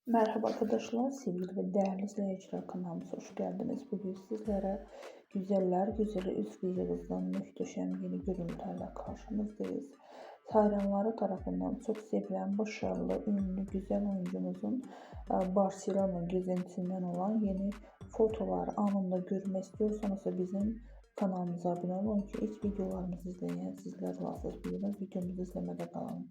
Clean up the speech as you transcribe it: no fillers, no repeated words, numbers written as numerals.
Merhaba arkadaşlar, sevgili ve değerli izleyiciler, kanalımıza hoş geldiniz. Bugün sizlere güzeller güzeli Üskü Yıldız'dan muhteşem yeni görüntülerle karşınızdayız. Hayranları tarafından çok sevilen, başarılı, ünlü, güzel oyuncumuzun Barcelona gezintisinden olan yeni fotolar anında görmek istiyorsanız da bizim kanalımıza abone olun ki ilk videolarımızı izleyen sizler olasınız. Buyurun videomuzu izlemede kalın.